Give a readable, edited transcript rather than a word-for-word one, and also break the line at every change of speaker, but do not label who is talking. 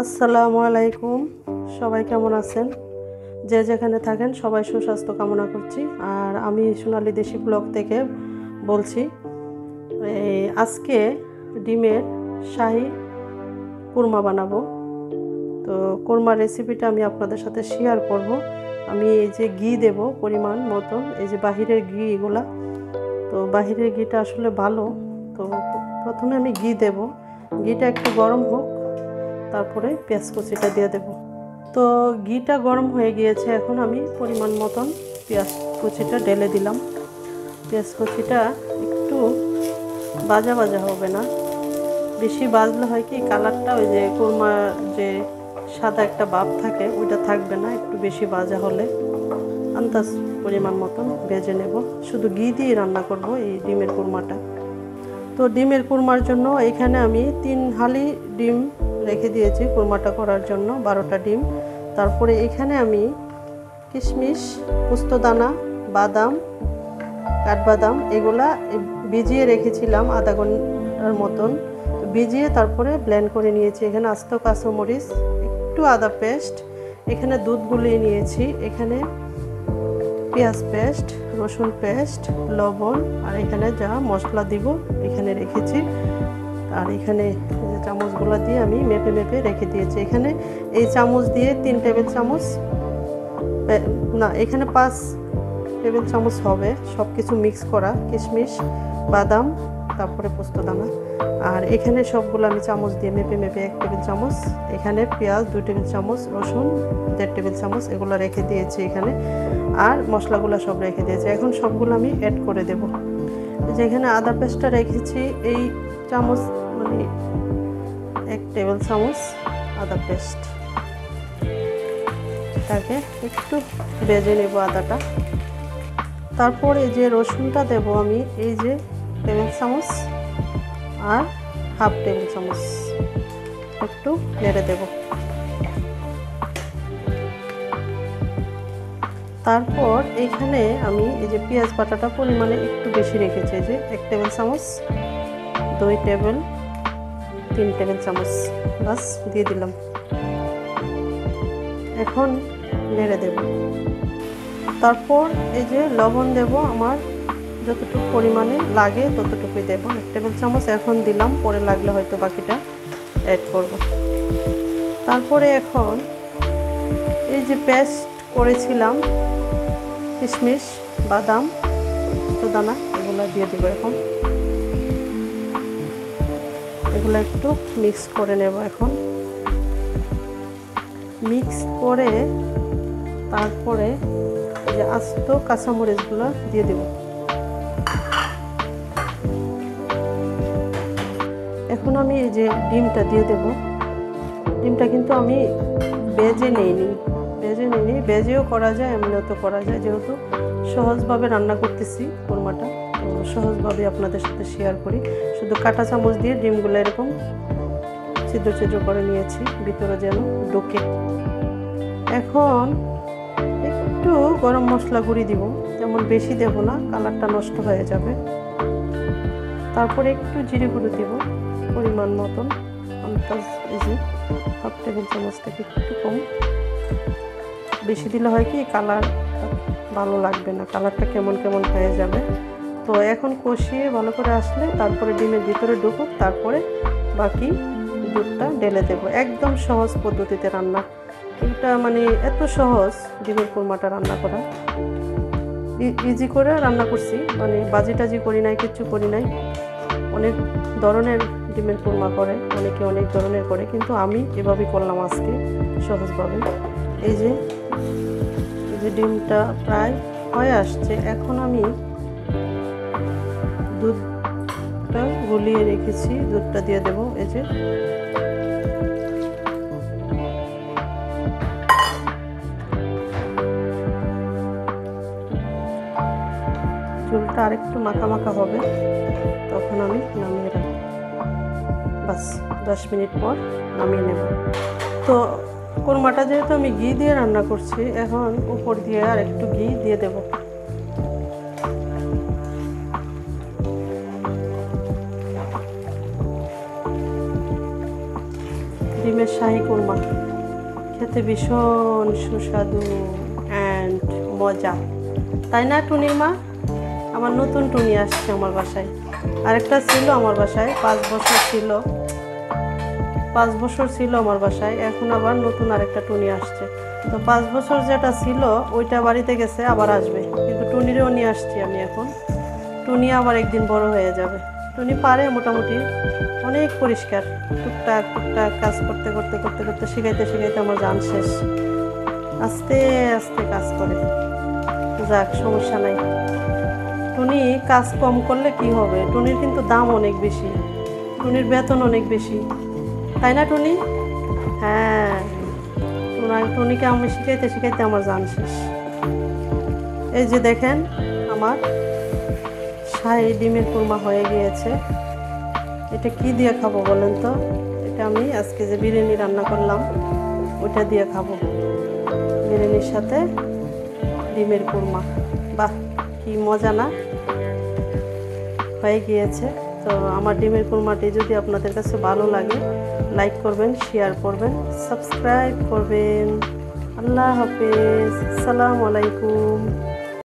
আসসালামু আলাইকুম, সবাই কেমন আছেন? যে যেখানে থাকেন সবাই সুস্বাস্থ্য কামনা করছি। আর আমি সোনালী দেশি ব্লগ থেকে বলছি। আজকে ডিমের শাহী কোরমা বানাবো। তো কোরমার রেসিপিটা আমি আপনাদের সাথে শেয়ার করব। আমি এই যে ঘি দেব পরিমাণ মতন, এই যে বাহিরের ঘি এগুলা, তো বাহিরের ঘিটা আসলে ভালো। তো প্রথমে আমি ঘি দেব, ঘিটা একটু গরম হোক, তারপরে পেঁয়াজ কুচিটা দিয়ে দেব। তো ঘিটা গরম হয়ে গিয়েছে, এখন আমি পরিমাণ মতন পেঁয়াজ কুচিটা ঢেলে দিলাম। পেঁয়াজ কুচিটা একটু ভাজা ভাজা হবে না, বেশি ভাজলে হয় কি কালারটা ওই যে কোরমা যে সাদা একটা ভাব থাকে ওইটা থাকবে না। একটু বেশি ভাজা হলে আন্দাজ পরিমাণ মতন ভেজে নেব। শুধু ঘি দিয়ে রান্না করব এই ডিমের কোরমাটা। তো ডিমের কোরমার জন্য এখানে আমি 3 হালি ডিম রেখে দিয়েছি কোরমাটা করার জন্য, 12টা ডিম। তারপরে এখানে আমি কিশমিশ, পোস্তদানা, বাদাম, কাঠবাদাম এগুলা ভিজিয়ে রেখেছিলাম আধা ঘন্টার মতন। ভিজিয়ে তারপরে ব্লেন্ড করে নিয়েছি। এখানে আস্ত কাঁচামরিচ, একটু আদা পেস্ট, এখানে দুধ গুলিয়ে নিয়েছি, এখানে পেঁয়াজ পেস্ট, রসুন পেস্ট, লবণ, আর এখানে যা মশলা দিব এখানে রেখেছি। আর এখানে চামচগুলো দিয়ে আমি মেপে মেপে রেখে দিয়েছি। এখানে এই চামচ দিয়ে 3 টেবিল চামচ না, এখানে 5 টেবিল চামচ হবে সব কিছু মিক্স করা, কিশমিশ, বাদাম, তারপরে পোস্তদানা। আর এখানে সবগুলো আমি চামচ দিয়ে মেপে মেপে 1 টেবিল চামচ, এখানে পেঁয়াজ 2 টেবিল চামচ, রসুন 1.5 টেবিল চামচ এগুলো রেখে দিয়েছি এখানে। আর মশলাগুলো সব রেখে দিয়েছি। এখন সবগুলো আমি অ্যাড করে দেব। যেখানে আদা পেস্টটা রেখেছি এই চামচ, মানে 1 টেবিল চামচ আদা পেস্ট, তাকে একটু ভেজে নেব আদাটা। তারপর এই যে রসুনটা দেব আমি এই যে টেবিল চামচ আর হাফ টেবিল চামচ, একটু নেড়ে দেব। তারপর এইখানে আমি এই যে পেঁয়াজ বাটাটা পরিমাণে একটু বেশি রেখেছি, যে 1 টেবিল চামচ, 2 টেবিল, 3 টেবিল চামচ বাস দিয়ে দিলাম। এখন নেড়ে দেব। তারপর এই যে লবণ দেব, আমার যতটুকু পরিমাণে লাগে ততটুকুই দেব, 1 টেবিল চামচ এখন দিলাম, পরে লাগলে হয়তো বাকিটা অ্যাড করব। তারপরে এখন এই যে পেস্ট করেছিলাম কিশমিশ, বাদাম, পোস্তদানা এগুলো দিয়ে দেব। এখন এগুলো একটু মিক্স করে নেব। এখন মিক্স করে তারপরে এই যে আস্ত কাঁচামরিচগুলো দিয়ে দেব। এখন আমি এই যে ডিমটা দিয়ে দেব। ডিমটা কিন্তু আমি ভেজে নিইনি, ভেজেও করা যায়, এমনিও তো করা যায়। যেহেতু সহজভাবে রান্না করতেছি কোরমাটা, তো সহজভাবে আপনাদের সাথে শেয়ার করি। শুধু কাঁটা চামচ দিয়ে ডিমগুলো এরকম ছিদ্র ছিদ্র করে নিয়েছি, ভিতরে যেন ঢোকে। এখন একটু গরম মশলা গুঁড়ি দিব, যেমন বেশি দেব না, কালারটা নষ্ট হয়ে যাবে। তারপরে একটু জিরে গুঁড়ো দিব পরিমাণ মতন, আন্দাজ এই যে হাফ টেবিল চামচ থেকে একটু কম। বেশি দিলে হয় কি কালার ভালো লাগবে না, কালারটা কেমন কেমন হয়ে যাবে। তো এখন কষিয়ে ভালো করে আসলে তারপরে ডিমের ভিতরে ঢুকুক, তারপরে বাকি দুধটা ঢেলে দেবো। একদম সহজ পদ্ধতিতে রান্না এটা, মানে এত সহজ ডিমের কোরমাটা রান্না করা, ইজি করে রান্না করছি, মানে বাজি টাজি করি নাই, কিচ্ছু করি নাই। অনেক ধরনের ডিমের কোরমা করে, অনেকে অনেক ধরনের করে, কিন্তু আমি এভাবেই করলাম আজকে সহজভাবে। এই যে ডিমটা প্রায় হয়ে আসছে। এখন আমি দুধটা গুলিয়ে রেখেছি, দুধটা দিয়ে দেব। এই যে ঝোলটা আরেকটু মাখা মাখা হবে, তখন আমি নামিয়ে রাখবো। বাস 10 মিনিট পর নামিয়ে নেব। তো কোরমাটা যেহেতু আমি ঘি দিয়ে রান্না করছি, এখন উপর দিয়ে আর একটু ঘি দিয়ে দেব। ডিমের ডিমের শাহি কোরমা খেতে ভীষণ সুস্বাদু অ্যান্ড মজা, তাই না টুনির মা? আমার নতুন টুনি আসছে আমার বাসায়। আরেকটা ছিল আমার বাসায়, 5 বছর ছিল আমার বাসায়। এখন আবার নতুন আরেকটা টুনি আসছে। তো 5 বছর যেটা ছিল ওইটা বাড়িতে গেছে, আবার আসবে। কিন্তু টুনিরও নিয়ে আসছি আমি এখন। টুনি আবার একদিন বড় হয়ে যাবে। টুনি পারে মোটামুটি, অনেক পরিষ্কার। টুকটাক কাজ করতে করতে করতে করতে শিখাইতে শিখাইতে আমার জান শেষ। আস্তে আস্তে কাজ করে, যাক সমস্যা নাই। টুনি কাজ কম করলে কি হবে? টুনির কিন্তু দাম অনেক বেশি, টুনির বেতন অনেক বেশি, তাই না টুনি? হ্যাঁ, টুনিকে আমি শিখাইতে শিখাইতে আমার জান শেষ। এই যে দেখেন, আমার শাহি ডিমের কোরমা হয়ে গিয়েছে। এটা কি দিয়ে খাবো বলেন তো? এটা আমি আজকে যে বিরিয়ানি রান্না করলাম ওটা দিয়ে খাবো, বিরিয়ানির সাথে ডিমের কোরমা। বাহ, কি মজা না? হয়ে গিয়েছে। তো আমার ডিমের কোরমাটি যদি আপনাদের কাছে ভালো লাগে, লাইক করবেন, শেয়ার করবেন, সাবস্ক্রাইব করবেন। আল্লাহ হাফেজ, আসসালামু আলাইকুম।